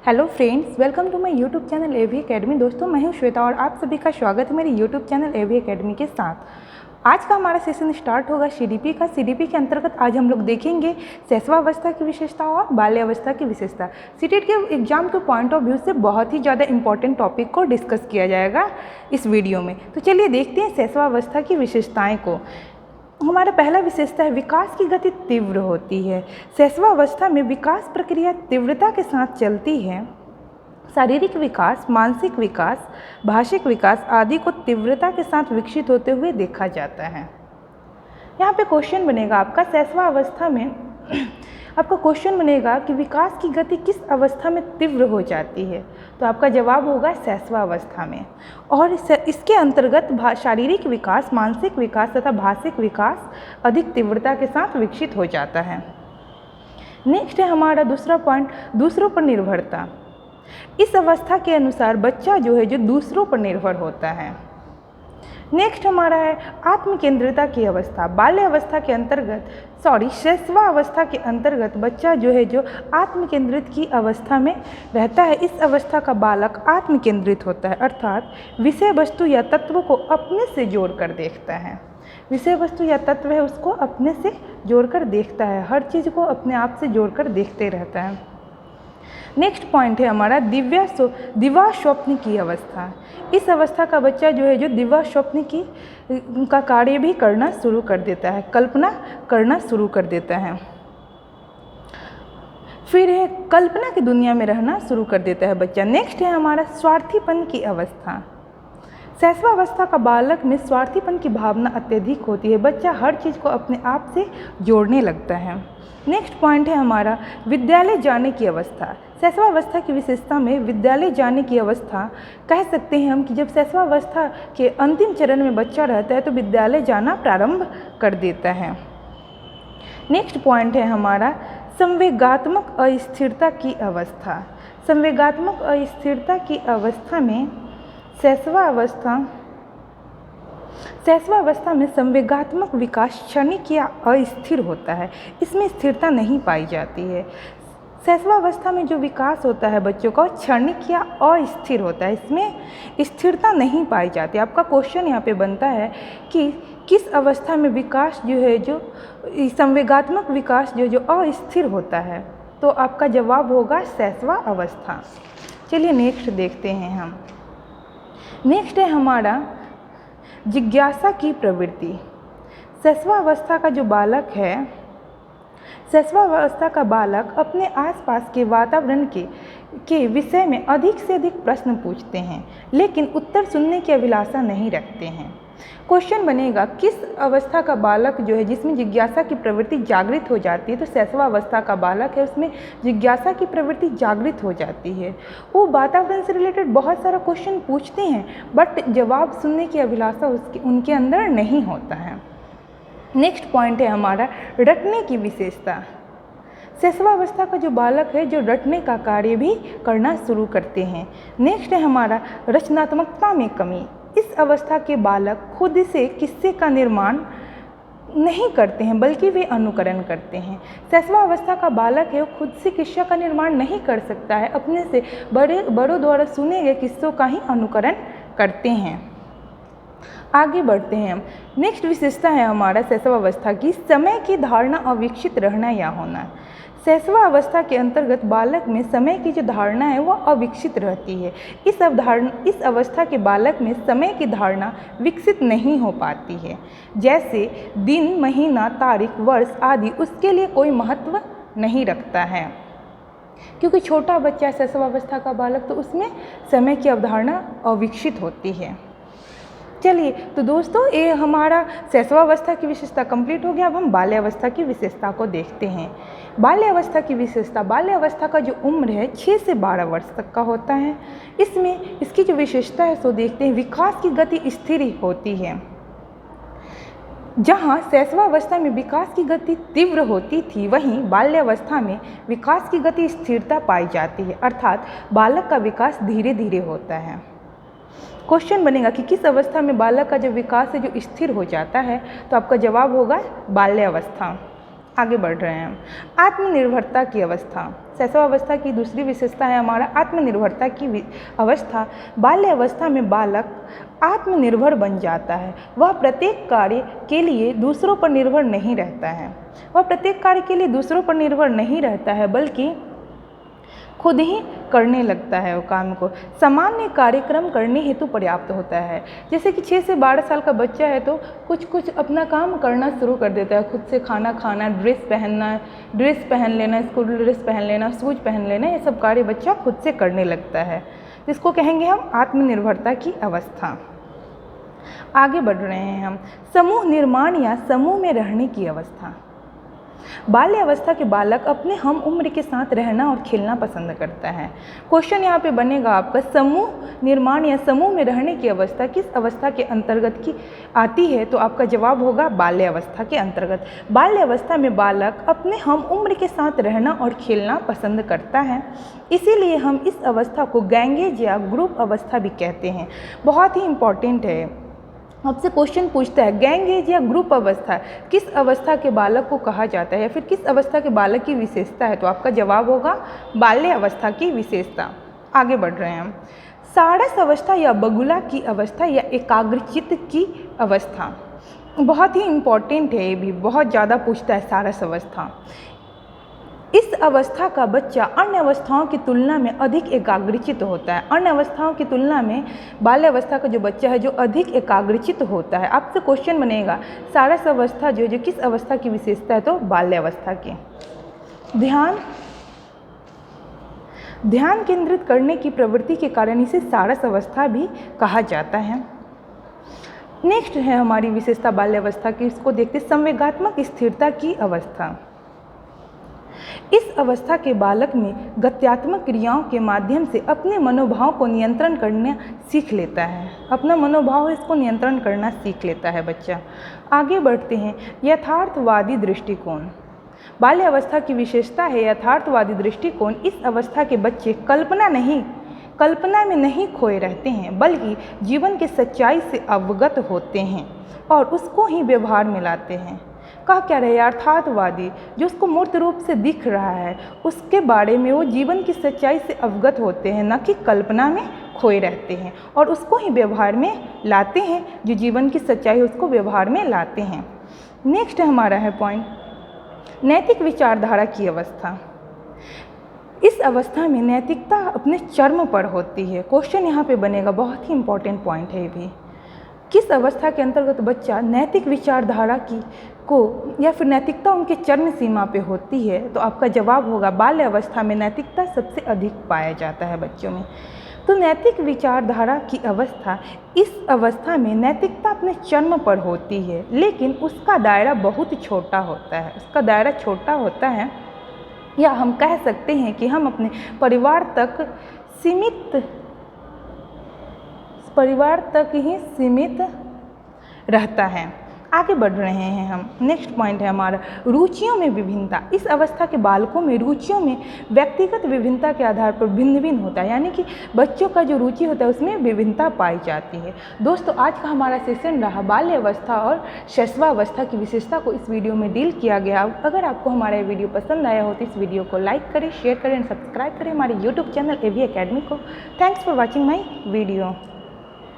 Hello friends, welcome to my YouTube channel AV academy. दोस्तों, मैं हूं श्वेता और आप सभी का स्वागत है मेरे यूट्यूब चैनल एवी एकेडमी के साथ। आज का हमारा सेशन स्टार्ट होगा सीडीपी का। सीडीपी के अंतर्गत आज हम लोग देखेंगे शैशवावस्था की विशेषता और बाल्यावस्था की विशेषता। सीटेट के एग्जाम के पॉइंट ऑफ व्यू से बहुत ही ज़्यादा इंपॉर्टेंट टॉपिक को डिस्कस किया जाएगा इस वीडियो में। तो चलिए देखते हैं शैशवावस्था की विशेषताएँ को। हमारा पहला विशेषता है विकास की गति तीव्र होती है। शैशवावस्था में विकास प्रक्रिया तीव्रता के साथ चलती है। शारीरिक विकास, मानसिक विकास, भाषिक विकास आदि को तीव्रता के साथ विकसित होते हुए देखा जाता है। यहाँ पे क्वेश्चन बनेगा आपका शैशवावस्था में आपका क्वेश्चन बनेगा कि विकास की गति किस अवस्था में तीव्र हो जाती है। तो आपका जवाब होगा शैशवावस्था में। और इसके अंतर्गत शारीरिक विकास, मानसिक विकास तथा भाषिक विकास अधिक तीव्रता के साथ विकसित हो जाता है। नेक्स्ट है हमारा दूसरा पॉइंट, दूसरों पर निर्भरता। इस अवस्था के अनुसार बच्चा जो दूसरों पर निर्भर होता है। नेक्स्ट हमारा है आत्म केंद्रिता की अवस्था। बाल्य अवस्था के अंतर्गत शैशवावस्था के अंतर्गत बच्चा जो आत्म केंद्रित की अवस्था में रहता है। इस अवस्था का बालक आत्म केंद्रित होता है, अर्थात विषय वस्तु या तत्व को अपने से जोड़कर देखता है। विषय वस्तु या तत्व है उसको अपने से जोड़कर देखता है, हर चीज़ को अपने आप से जोड़कर देखते रहता है। नेक्स्ट पॉइंट है हमारा दिवा स्वप्न की अवस्था। इस अवस्था का बच्चा जो दिवा स्वप्न की का कार्य भी करना शुरू कर देता है, कल्पना करना शुरू कर देता है। फिर है कल्पना की दुनिया में रहना शुरू कर देता है बच्चा। नेक्स्ट है हमारा स्वार्थीपन की अवस्था। शैशवावस्था का बालक में स्वार्थीपन की भावना अत्यधिक होती है। बच्चा हर चीज़ को अपने आप से जोड़ने लगता है। नेक्स्ट पॉइंट है हमारा विद्यालय जाने की अवस्था। शैशवावस्था की विशेषता में विद्यालय जाने की अवस्था कह सकते हैं हम कि जब शैशवावस्था के अंतिम चरण में बच्चा रहता है तो विद्यालय जाना प्रारंभ कर देता है। नेक्स्ट पॉइंट है हमारा संवेगात्मक अस्थिरता की अवस्था। संवेगात्मक अस्थिरता की अवस्था में शैशवावस्था में संवेगात्मक विकास क्षणिक या अस्थिर होता है। इसमें स्थिरता नहीं पाई जाती है। शैशवावस्था में जो विकास होता है बच्चों का क्षणिक या अस्थिर होता है, इसमें स्थिरता नहीं पाई जाती। आपका क्वेश्चन यहाँ पे बनता है कि किस अवस्था में विकास जो संवेगात्मक विकास जो अस्थिर होता है। तो आपका जवाब होगा शैशवावस्था। चलिए नेक्स्ट देखते हैं हम। नेक्स्ट है हमारा जिज्ञासा की प्रवृत्ति। शैशवावस्था का जो बालक है, शैशवावस्था का बालक अपने आसपास के वातावरण के विषय में अधिक से अधिक प्रश्न पूछते हैं, लेकिन उत्तर सुनने की अभिलाषा नहीं रखते हैं। क्वेश्चन बनेगा किस अवस्था का बालक जिसमें जिज्ञासा की प्रवृत्ति जागृत हो जाती है। तो शैशवावस्था का बालक है, उसमें जिज्ञासा की प्रवृत्ति जागृत हो जाती है। वो वातावरण से रिलेटेड बहुत सारा क्वेश्चन पूछते हैं, बट जवाब सुनने की अभिलाषा उनके अंदर नहीं होता है। नेक्स्ट पॉइंट है हमारा रटने की विशेषता। शैशवावस्था का जो बालक है जो रटने का कार्य भी करना शुरू करते हैं। नेक्स्ट है हमारा रचनात्मकता में कमी। इस अवस्था के बालक खुद से किस्से का निर्माण नहीं करते हैं, बल्कि वे अनुकरण करते हैं। शैशवावस्था का बालक है वो खुद से किस्सा का निर्माण नहीं कर सकता है, अपने से बड़ों द्वारा सुने गए किस्सों का ही अनुकरण करते हैं। आगे बढ़ते हैं हम। नेक्स्ट विशेषता है हमारा शैशवावस्था की समय की धारणा अविकसित रहना या होना। शैशवावस्था के अंतर्गत बालक में समय की जो धारणा है वो अविकसित रहती है। इस अवस्था के बालक में समय की धारणा विकसित नहीं हो पाती है। जैसे दिन, महीना, तारीख, वर्ष आदि उसके लिए कोई महत्व नहीं रखता है, क्योंकि छोटा बच्चा शैशवावस्था का बालक तो उसमें समय की अवधारणा अविकसित होती है। चलिए तो दोस्तों, ये हमारा शैशवावस्था की विशेषता कंप्लीट हो गया। अब हम बाल्यावस्था की विशेषता को देखते हैं। बाल्यावस्था की विशेषता, बाल्यावस्था का जो उम्र है 6 से 12 वर्ष तक का होता है। इसमें इसकी जो विशेषता है सो देखते हैं। विकास की गति स्थिर होती है। जहाँ शैशवावस्था में विकास की गति तीव्र होती थी, वहीं बाल्यावस्था में विकास की गति स्थिरता पाई जाती है, अर्थात बालक का विकास धीरे धीरे होता है। क्वेश्चन बनेगा कि किस अवस्था में बालक का जो विकास है जो स्थिर हो जाता है। तो आपका जवाब होगा बाल्यावस्था। आगे बढ़ रहे हैं हम। आत्मनिर्भरता की अवस्था। शैशवावस्था की दूसरी विशेषता है हमारा आत्मनिर्भरता की अवस्था। बाल्य अवस्था में बालक आत्मनिर्भर बन जाता है। वह प्रत्येक कार्य के लिए दूसरों पर निर्भर नहीं रहता है। बल्कि खुद ही करने लगता है वो काम को। सामान्य कार्यक्रम करने हेतु पर्याप्त होता है। जैसे कि 6 से 12 साल का बच्चा है तो कुछ अपना काम करना शुरू कर देता है। खुद से खाना खाना, ड्रेस पहन लेना, स्कूल ड्रेस पहन लेना, शूज पहन लेना, ये सब कार्य बच्चा खुद से करने लगता है। जिसको कहेंगे हम आत्मनिर्भरता की अवस्था। आगे बढ़ रहे हैं हम, समूह निर्माण या समूह में रहने की अवस्था। बाल्य अवस्था के बालक अपने हम उम्र के साथ रहना और खेलना पसंद करता है। क्वेश्चन यहाँ पे बनेगा आपका, समूह निर्माण या समूह में रहने की अवस्था किस अवस्था के अंतर्गत की आती है? तो आपका जवाब होगा बाल्य अवस्था के अंतर्गत। बाल्य अवस्था में बालक अपने हम उम्र के साथ रहना और खेलना पसंद करता है, इसीलिए हम इस अवस्था को गैंगेज या ग्रुप अवस्था भी कहते हैं। बहुत ही इंपॉर्टेंट है, आपसे क्वेश्चन पूछता है गैंग एज या ग्रुप अवस्था किस अवस्था के बालक को कहा जाता है या फिर किस अवस्था के बालक की विशेषता है? तो आपका जवाब होगा बाल्य अवस्था की विशेषता। आगे बढ़ रहे हैं हम, सारस अवस्था या बगुला की अवस्था या एकाग्रचित्त की अवस्था। बहुत ही इम्पॉर्टेंट है, ये भी बहुत ज़्यादा पूछता है सारस अवस्था। इस अवस्था का बच्चा अन्य अवस्थाओं की तुलना में अधिक एकाग्रचित्त होता है। अन्य अवस्थाओं की तुलना में बाल्य अवस्था का जो बच्चा है जो अधिक एकाग्रचित्त होता है। आपसे क्वेश्चन बनेगा सारस अवस्था जो किस अवस्था की विशेषता है? तो बाल्य अवस्था की। ध्यान केंद्रित करने की प्रवृत्ति के कारण इसे सारस अवस्था भी कहा जाता है। नेक्स्ट है हमारी विशेषता बाल्य अवस्था की, इसको देखते संवेगात्मक स्थिरता की अवस्था। इस अवस्था के बालक में गत्यात्मक क्रियाओं के माध्यम से अपने मनोभाव को नियंत्रण करना सीख लेता है। अपना मनोभाव इसको नियंत्रण करना सीख लेता है बच्चा। आगे बढ़ते हैं, यथार्थवादी दृष्टिकोण। बाल्य अवस्था की विशेषता है यथार्थवादी दृष्टिकोण। इस अवस्था के बच्चे कल्पना में नहीं खोए रहते हैं, बल्कि जीवन के सच्चाई से अवगत होते हैं और उसको ही व्यवहार में लाते हैं। कह क्या रहे, यथार्थवादी जो उसको मूर्त रूप से दिख रहा है उसके बारे में वो जीवन की सच्चाई से अवगत होते हैं, न कि कल्पना में खोए रहते हैं और उसको ही व्यवहार में लाते हैं। जो जीवन की सच्चाई उसको व्यवहार में लाते हैं। नेक्स्ट हमारा है पॉइंट, नैतिक विचारधारा की अवस्था। इस अवस्था में नैतिकता अपने चरम पर होती है। क्वेश्चन यहाँ पे बनेगा, बहुत ही इंपॉर्टेंट पॉइंट है ये भी। किस अवस्था के अंतर्गत बच्चा नैतिक विचारधारा को या फिर नैतिकता उनके चरम सीमा पे होती है? तो आपका जवाब होगा बाल्य अवस्था में नैतिकता सबसे अधिक पाया जाता है बच्चों में। तो नैतिक विचारधारा की अवस्था, इस अवस्था में नैतिकता अपने चरम पर होती है, लेकिन उसका दायरा बहुत छोटा होता है। या हम कह सकते हैं कि हम अपने परिवार तक ही सीमित रहता है। आगे बढ़ रहे हैं हम, नेक्स्ट पॉइंट है हमारा रुचियों में विभिन्नता। इस अवस्था के बालकों में रुचियों में व्यक्तिगत विभिन्नता के आधार पर भिन्न होता है, यानी कि बच्चों का जो रुचि होता है उसमें विभिन्नता पाई जाती है। दोस्तों, आज का हमारा सेशन रहा बाल्य अवस्था और शैशवावस्था की विशेषता को इस वीडियो में डील किया गया। अगर आपको हमारा ये वीडियो पसंद आया हो तो इस वीडियो को लाइक करें, शेयर करें, सब्सक्राइब करें हमारे यूट्यूब चैनल AV Academy को। Thanks for watching my video.